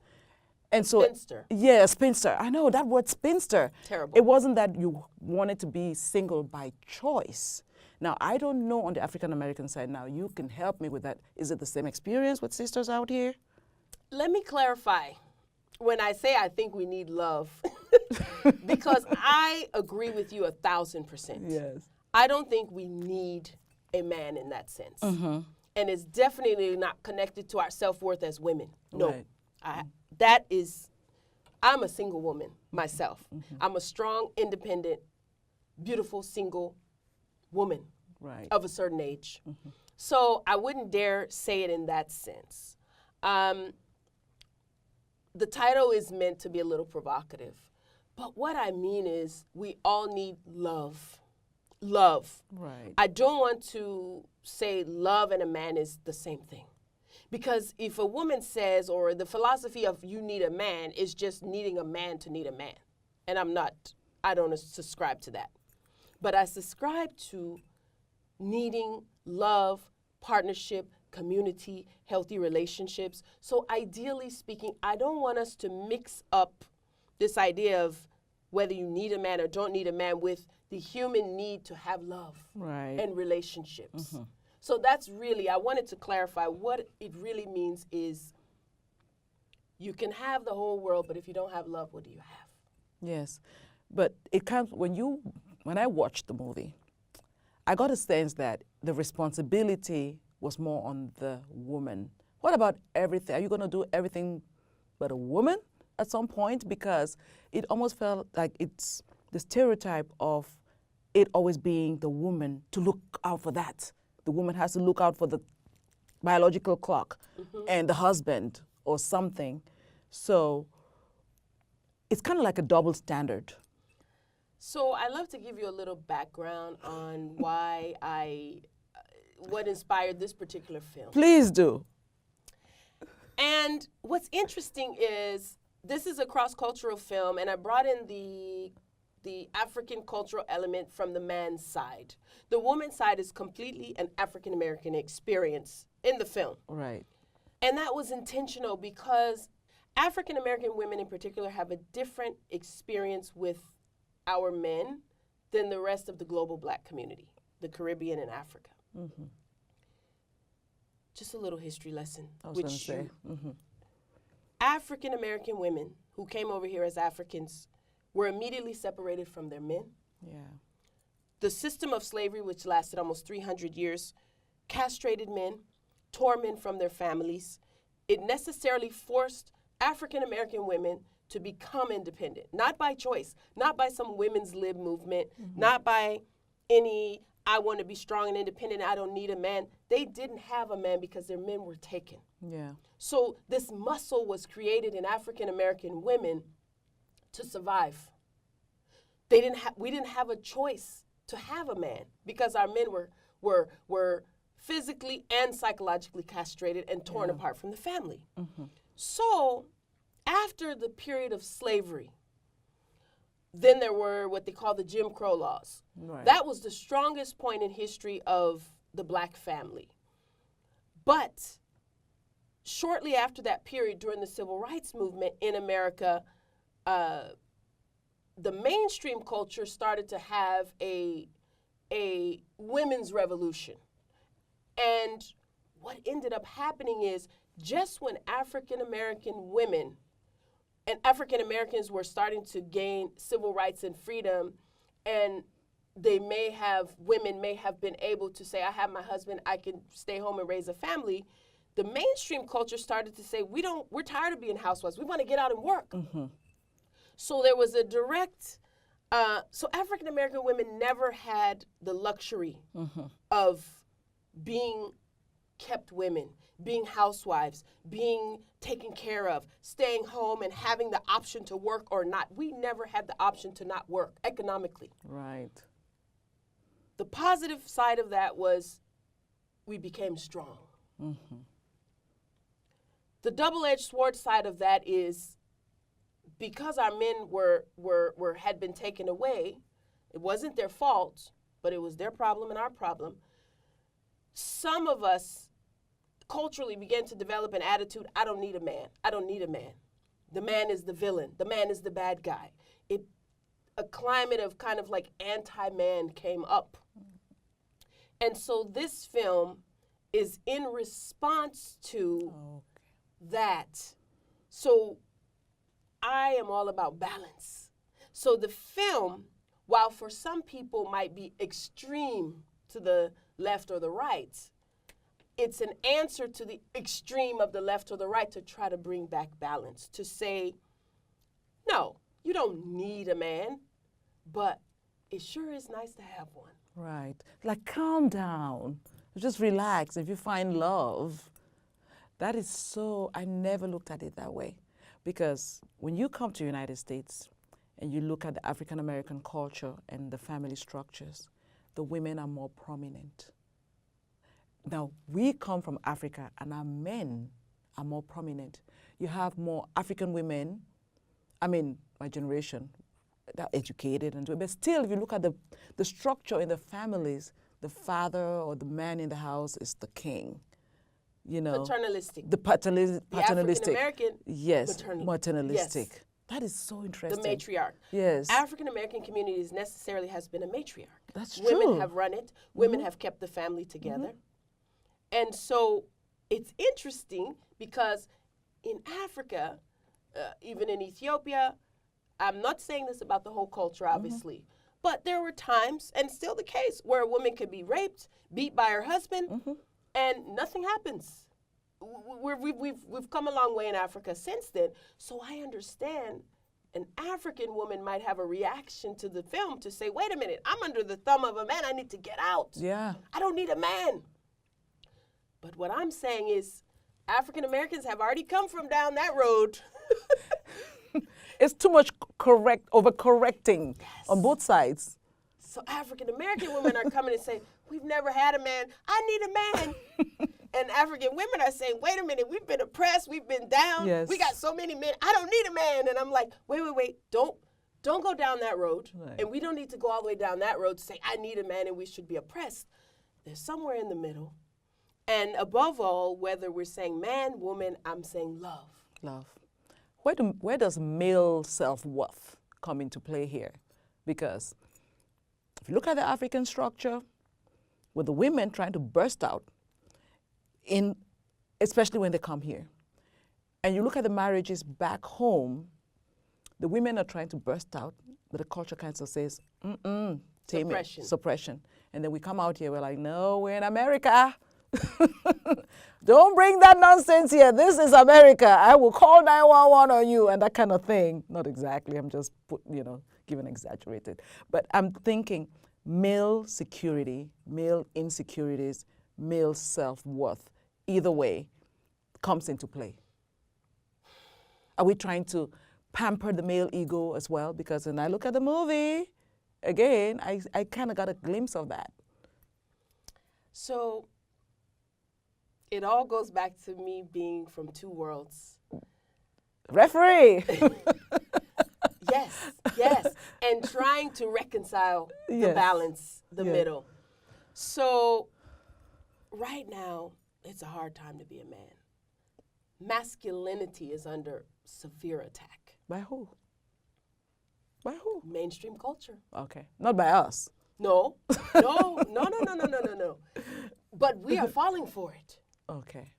And so, spinster. Yeah, a spinster. I know that word spinster. Terrible. It wasn't that you wanted to be single by choice. Now, I don't know on the African-American side now. You can help me with that. Is it the same experience with sisters out here? Let me clarify. When I say I think we need love, because I agree with you 1,000%. Yes. I don't think we need a man in that sense. And it's definitely not connected to our self-worth as women. No. Right. I'm a single woman myself. I'm a strong, independent, beautiful, single woman of a certain age. So I wouldn't dare say it in that sense. The title is meant to be a little provocative. But what I mean is we all need love. Love. Right. I don't want to say love and a man is the same thing. Because if a woman says, or the philosophy of you need a man is just needing a man to need a man. And I don't subscribe to that. But I subscribe to needing love, partnership, community, healthy relationships. So ideally speaking, I don't want us to mix up this idea of whether you need a man or don't need a man with the human need to have love and relationships. So that's really, I wanted to clarify what it really means is you can have the whole world, but if you don't have love, what do you have? Yes, but it comes when I watched the movie, I got a sense that the responsibility was more on the woman. What about everything? Are you going to do everything but a woman at some point? Because it almost felt like it's the stereotype of it always being the woman to look out for that. The woman has to look out for the biological clock and the husband or something. So it's kind of like a double standard. So I'd love to give you a little background on why what inspired this particular film. Please do. And what's interesting is this is a cross-cultural film, and I brought in the African cultural element from the man's side. The woman's side is completely an African-American experience in the film. Right. And that was intentional because African-American women in particular have a different experience with our men than the rest of the global black community, the Caribbean and Africa. Just a little history lesson. I was going to say. African-American women who came over here as Africans were immediately separated from their men. Yeah. The system of slavery, which lasted almost 300 years, castrated men, tore men from their families. It necessarily forced African-American women to become independent, not by choice, not by some women's lib movement, not by any, I want to be strong and independent, I don't need a man. They didn't have a man because their men were taken. Yeah. So this muscle was created in African-American women to survive. We didn't have a choice to have a man because our men were physically and psychologically castrated and torn apart from the family. So after the period of slavery, then there were what they call the Jim Crow laws. Right. That was the strongest point in history of the black family. But shortly after that period, during the civil rights movement in America, the mainstream culture started to have a women's revolution. And what ended up happening is, just when African American women and African Americans were starting to gain civil rights and freedom, and women may have been able to say, I have my husband, I can stay home and raise a family, the mainstream culture started to say, we're tired of being housewives, we want to get out and work. Mm-hmm. So there was a direct, so African American women never had the luxury of being kept women, being housewives, being taken care of, staying home and having the option to work or not. We never had the option to not work economically. Right. The positive side of that was we became strong. Mm-hmm. The double-edged sword side of that is, because our men had been taken away, it wasn't their fault, but it was their problem and our problem. Some of us culturally began to develop an attitude, I don't need a man. I don't need a man. The man is the villain. The man is the bad guy. A climate of kind of like anti-man came up. And so this film is in response to that. So I am all about balance. So the film, while for some people might be extreme to the left or the right, it's an answer to the extreme of the left or the right to try to bring back balance, to say, no, you don't need a man, but it sure is nice to have one. Right. Like, calm down. Just relax. If you find love, that is so, I never looked at it that way. Because when you come to the United States and you look at the African American culture and the family structures, the women are more prominent. Now, we come from Africa and our men are more prominent. You have more African women, I mean, my generation, they're educated, but still, if you look at the structure in the families, the father or the man in the house is the king. You know, paternalistic. The paternalistic. African-American, yes, maternalistic. Yes. That is so interesting. The matriarch. Yes. African-American communities necessarily has been a matriarch. That's true. Women have run it. Women have kept the family together. And so it's interesting because in Africa, even in Ethiopia, I'm not saying this about the whole culture, obviously, but there were times, and still the case, where a woman could be raped, beat by her husband, and nothing happens. We've come a long way in Africa since then. So I understand an African woman might have a reaction to the film to say, wait a minute, I'm under the thumb of a man, I need to get out. Yeah. I don't need a man. But what I'm saying is African Americans have already come from down that road. It's too much overcorrecting on both sides. So African American women are coming and saying, we've never had a man, I need a man. And African women are saying, wait a minute, we've been oppressed, we've been down, we got so many men, I don't need a man. And I'm like, wait, don't go down that road. Right. And we don't need to go all the way down that road to say, I need a man and we should be oppressed. There's somewhere in the middle. And above all, whether we're saying man, woman, I'm saying love. Love. Where does male self-worth come into play here? Because if you look at the African structure, with the women trying to burst out, especially when they come here, and you look at the marriages back home, the women are trying to burst out, but the culture kind of says, tame it, suppression. And then we come out here, we're like, no, we're in America. Don't bring that nonsense here. This is America. I will call 911 on you and that kind of thing. Not exactly. I'm just giving exaggerated. But I'm thinking male security, male insecurities, male self-worth, either way, comes into play. Are we trying to pamper the male ego as well? Because when I look at the movie, again, I kind of got a glimpse of that. So it all goes back to me being from two worlds. Referee! Yes. And trying to reconcile the balance, the middle. So right now, it's a hard time to be a man. Masculinity is under severe attack. By who? By who? Mainstream culture. Okay. Not by us. No. But we are falling for it. Okay.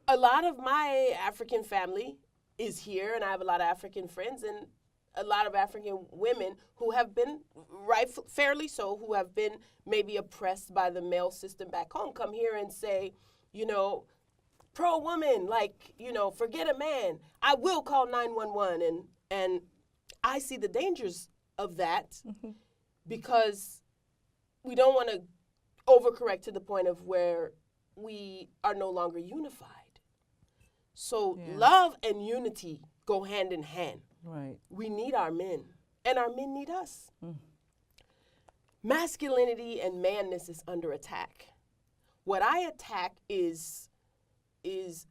A lot of my African family is here, and I have a lot of African friends and a lot of African women who have been, fairly so, who have been maybe oppressed by the male system back home, come here and say, you know, pro-woman, like, you know, forget a man. I will call 911. And I see the dangers of that because we don't want to overcorrect to the point of where we are no longer unified. So love and unity go hand in hand. Right. We need our men, and our men need us. Masculinity and manness is under attack. What I attack is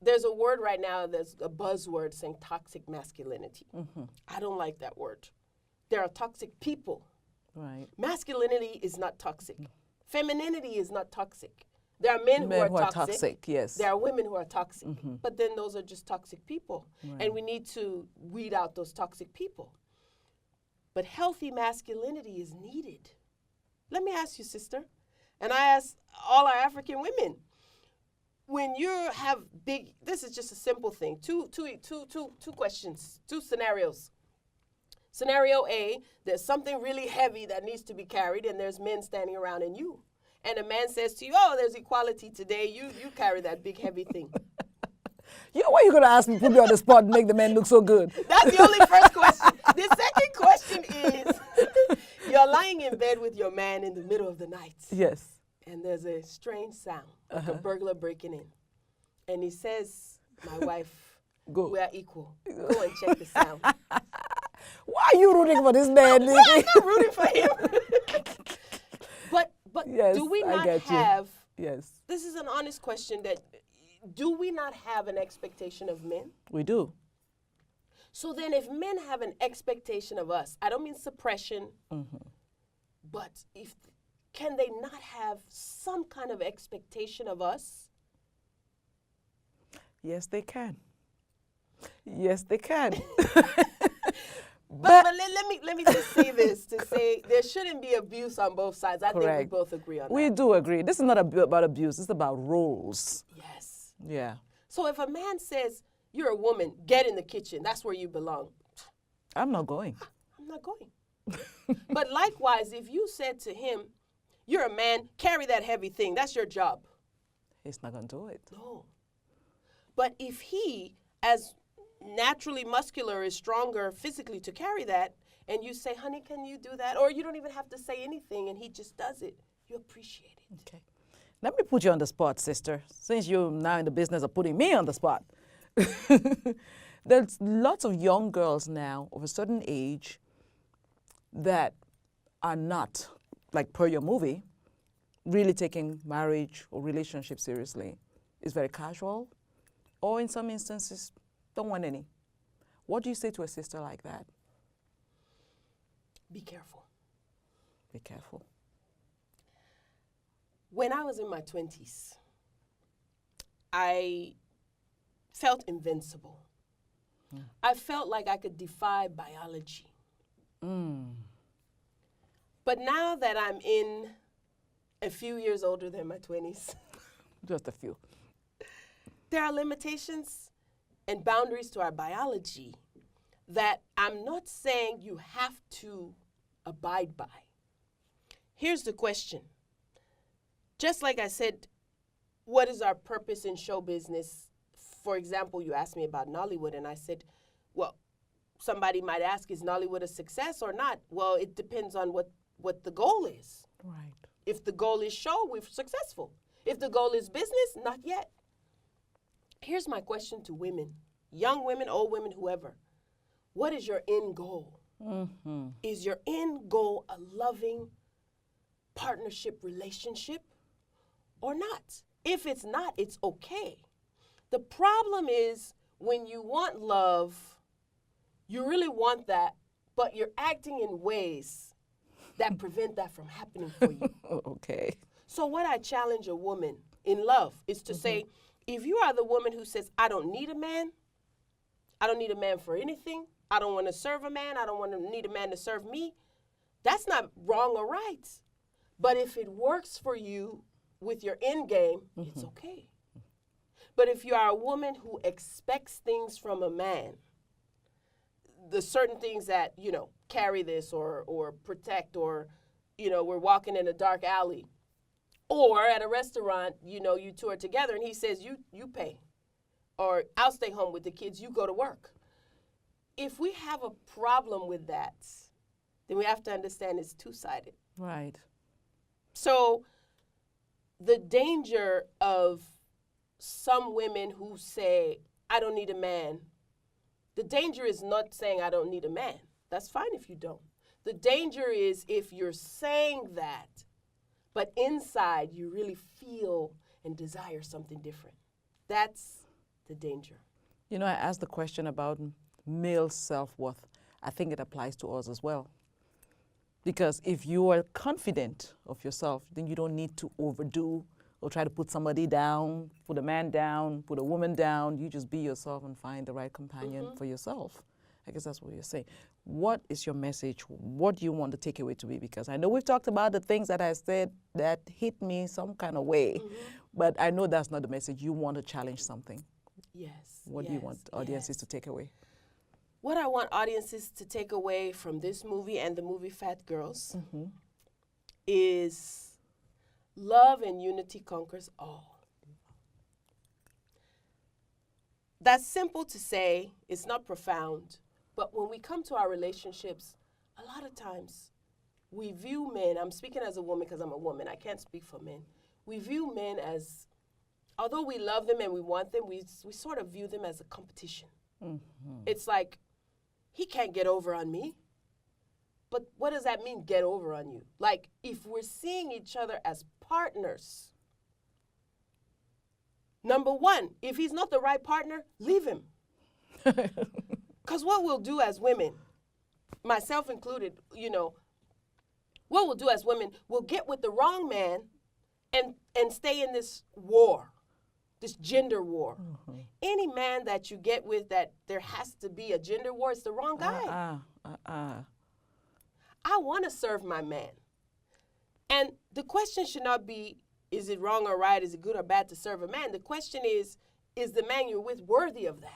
there's a word right now, there's a buzzword saying toxic masculinity. I don't like that word. There are toxic people. Right. Masculinity is not toxic. Femininity is not toxic. There are men who are toxic. Yes. There are women who are toxic. But then those are just toxic people. Right. And we need to weed out those toxic people. But healthy masculinity is needed. Let me ask you, sister, and I ask all our African women, when you have big, this is just a simple thing, two questions, two scenarios. Scenario A, there's something really heavy that needs to be carried, and there's men standing around and you. And a man says to you, oh, there's equality today. You carry that big, heavy thing. You know, why you going to ask me, put me on the spot and make the man look so good? That's the only first question. The second question is, you're lying in bed with your man in the middle of the night. Yes. And there's a strange sound, like a burglar breaking in. And he says, my wife, Go. We are equal. Go and check the sound. Why are you rooting for this man? Why am I rooting for him? But yes, do we not have, yes, this is an honest question, that do we not have an expectation of men? We do. So then if men have an expectation of us, I don't mean suppression, but can they not have some kind of expectation of us? Yes, they can. Yes, they can. But let me just say this, to say there shouldn't be abuse on both sides. I think we both agree on that. We do agree. This is not about abuse. It's about roles. Yes. Yeah. So if a man says, you're a woman, get in the kitchen, that's where you belong. I'm not going. I'm not going. But likewise, if you said to him, you're a man, carry that heavy thing, that's your job. He's not going to do it. No. But if he, as naturally muscular, is stronger physically to carry that, and you say, honey, can you do that? Or you don't even have to say anything, and he just does it. You appreciate it. Okay. Let me put you on the spot, sister, since you're now in the business of putting me on the spot. There's lots of young girls now of a certain age that are not, like per your movie, really taking marriage or relationship seriously. It's very casual, or in some instances, don't want any. What do you say to a sister like that? Be careful. Be careful. When I was in my 20s, I felt invincible. I felt like I could defy biology. But now that I'm in a few years older than my 20s, just a few, there are limitations and boundaries to our biology that I'm not saying you have to abide by. Here's the question. Just like I said, what is our purpose in show business? For example, you asked me about Nollywood, and I said, well, somebody might ask, is Nollywood a success or not? Well, it depends on what the goal is. Right. If the goal is show, we're successful. If the goal is business, not yet. Here's my question to women, young women, old women, whoever. What is your end goal? Is your end goal a loving partnership relationship or not? If it's not, it's okay. The problem is when you want love, you really want that, but you're acting in ways that prevent that from happening for you. Okay. So what I challenge a woman in love is to say, if you are the woman who says, I don't need a man for anything, I don't want to serve a man, I don't want to need a man to serve me, that's not wrong or right. But if it works for you with your end game, it's okay. But if you are a woman who expects things from a man, the certain things that, you know, carry this or protect, or, you know, we're walking in a dark alley, or at a restaurant, you know, you two are together and he says, you pay, or I'll stay home with the kids, you go to work. If we have a problem with that, then we have to understand it's two-sided. Right. So the danger of some women who say, I don't need a man, the danger is not saying I don't need a man. That's fine if you don't. The danger is if you're saying that, but inside you really feel and desire something different. That's the danger. You know, I asked the question about male self-worth. I think it applies to us as well. Because if you are confident of yourself, then you don't need to overdo or try to put somebody down, put a man down, put a woman down. You just be yourself and find the right companion for yourself. I guess that's what you're saying. What is your message? What do you want the takeaway to be? Because I know we've talked about the things that I said that hit me some kind of way, but I know that's not the message. You want to challenge something. Yes. What do you want audiences to take away? What I want audiences to take away from this movie and the movie Phat Girlz is love and unity conquers all. That's simple to say. It's not profound. But when we come to our relationships, a lot of times we view men, I'm speaking as a woman because I'm a woman, I can't speak for men. We view men as, although we love them and we want them, we sort of view them as a competition. It's like, he can't get over on me. But what does that mean, get over on you? Like, if we're seeing each other as partners, number one, if he's not the right partner, leave him. Because what we'll do as women, myself included, you know, what we'll do as women, we'll get with the wrong man and stay in this war, this gender war. Any man that you get with that there has to be a gender war, it's the wrong guy. I want to serve my man. And the question should not be, is it wrong or right? Is it good or bad to serve a man? The question is the man you're with worthy of that?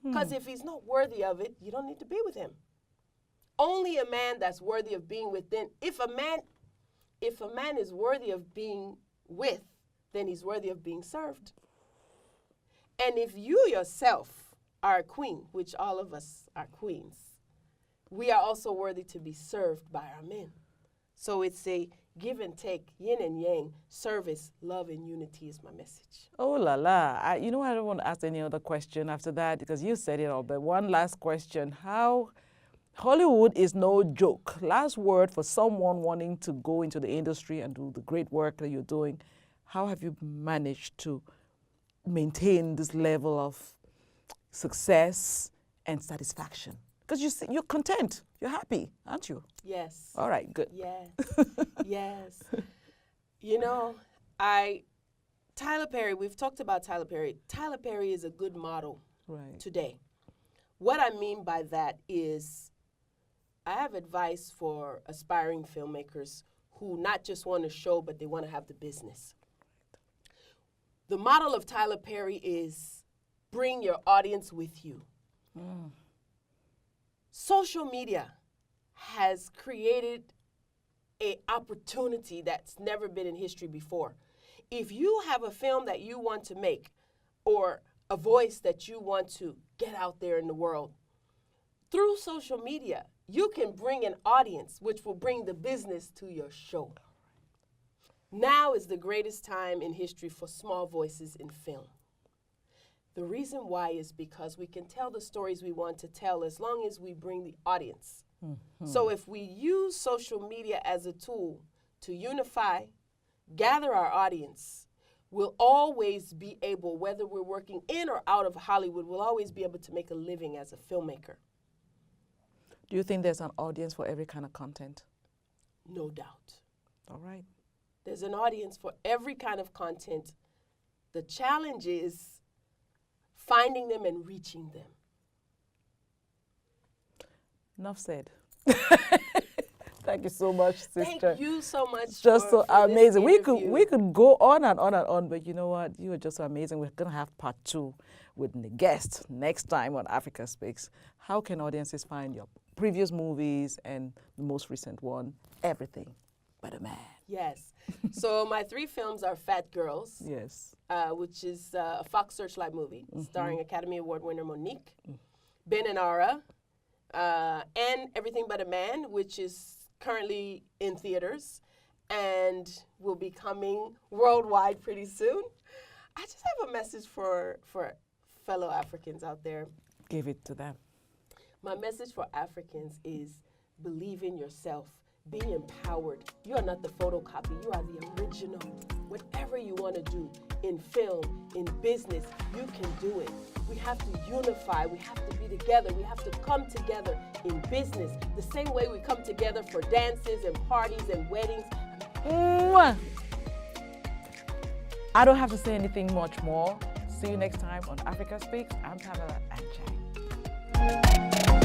Because if he's not worthy of it, you don't need to be with him. Only a man that's worthy of being with, then if a man is worthy of being with, then he's worthy of being served. And if you yourself are a queen, which all of us are queens, we are also worthy to be served by our men. So it's a give and take, yin and yang, service, love, and unity is my message. Oh la la. You know, I don't want to ask any other question after that because you said it all. But one last question. How Hollywood is no joke. Last word for someone wanting to go into the industry and do the great work that you're doing. How have you managed to maintain this level of success and satisfaction? Because you're content. You're happy, aren't you? Yes. All right, good. Yes. Yes. You know, Tyler Perry, we've talked about Tyler Perry. Tyler Perry is a good model today. What I mean by that is I have advice for aspiring filmmakers who not just want to show, but they want to have the business. The model of Tyler Perry is bring your audience with you. Social media has created an opportunity that's never been in history before. If you have a film that you want to make or a voice that you want to get out there in the world, through social media, you can bring an audience which will bring the business to your show. Now is the greatest time in history for small voices in film. The reason why is because we can tell the stories we want to tell as long as we bring the audience. So if we use social media as a tool to unify, gather our audience, we'll always be able, whether we're working in or out of Hollywood, we'll always be able to make a living as a filmmaker. Do you think there's an audience for every kind of content? No doubt. All right. There's an audience for every kind of content The challenge is finding them and reaching them. Enough said. Thank you so much, sister. Thank you so much. Just so for amazing. This We could go on and on and on, but you know what? You are just so amazing. We're gonna have part 2 with Nnegest next time on Africa Speaks. How can audiences find your previous movies and the most recent one? Everything but a man. Yes. So my 3 films are Phat Girlz, Yes. which is a Fox Searchlight movie starring Academy Award winner Monique, Ben Ara, and Everything But a Man, which is currently in theaters and will be coming worldwide pretty soon. I just have a message for fellow Africans out there. Give it to them. My message for Africans is believe in yourself. Be empowered. You are not the photocopy. You are the original. Whatever you want to do in film, in business, you can do it. We have to unify. We have to be together. We have to come together in business the same way we come together for dances and parties and weddings. Mwah! I don't have to say anything much more. See you next time on Africa Speaks. I'm Pamela and Chang.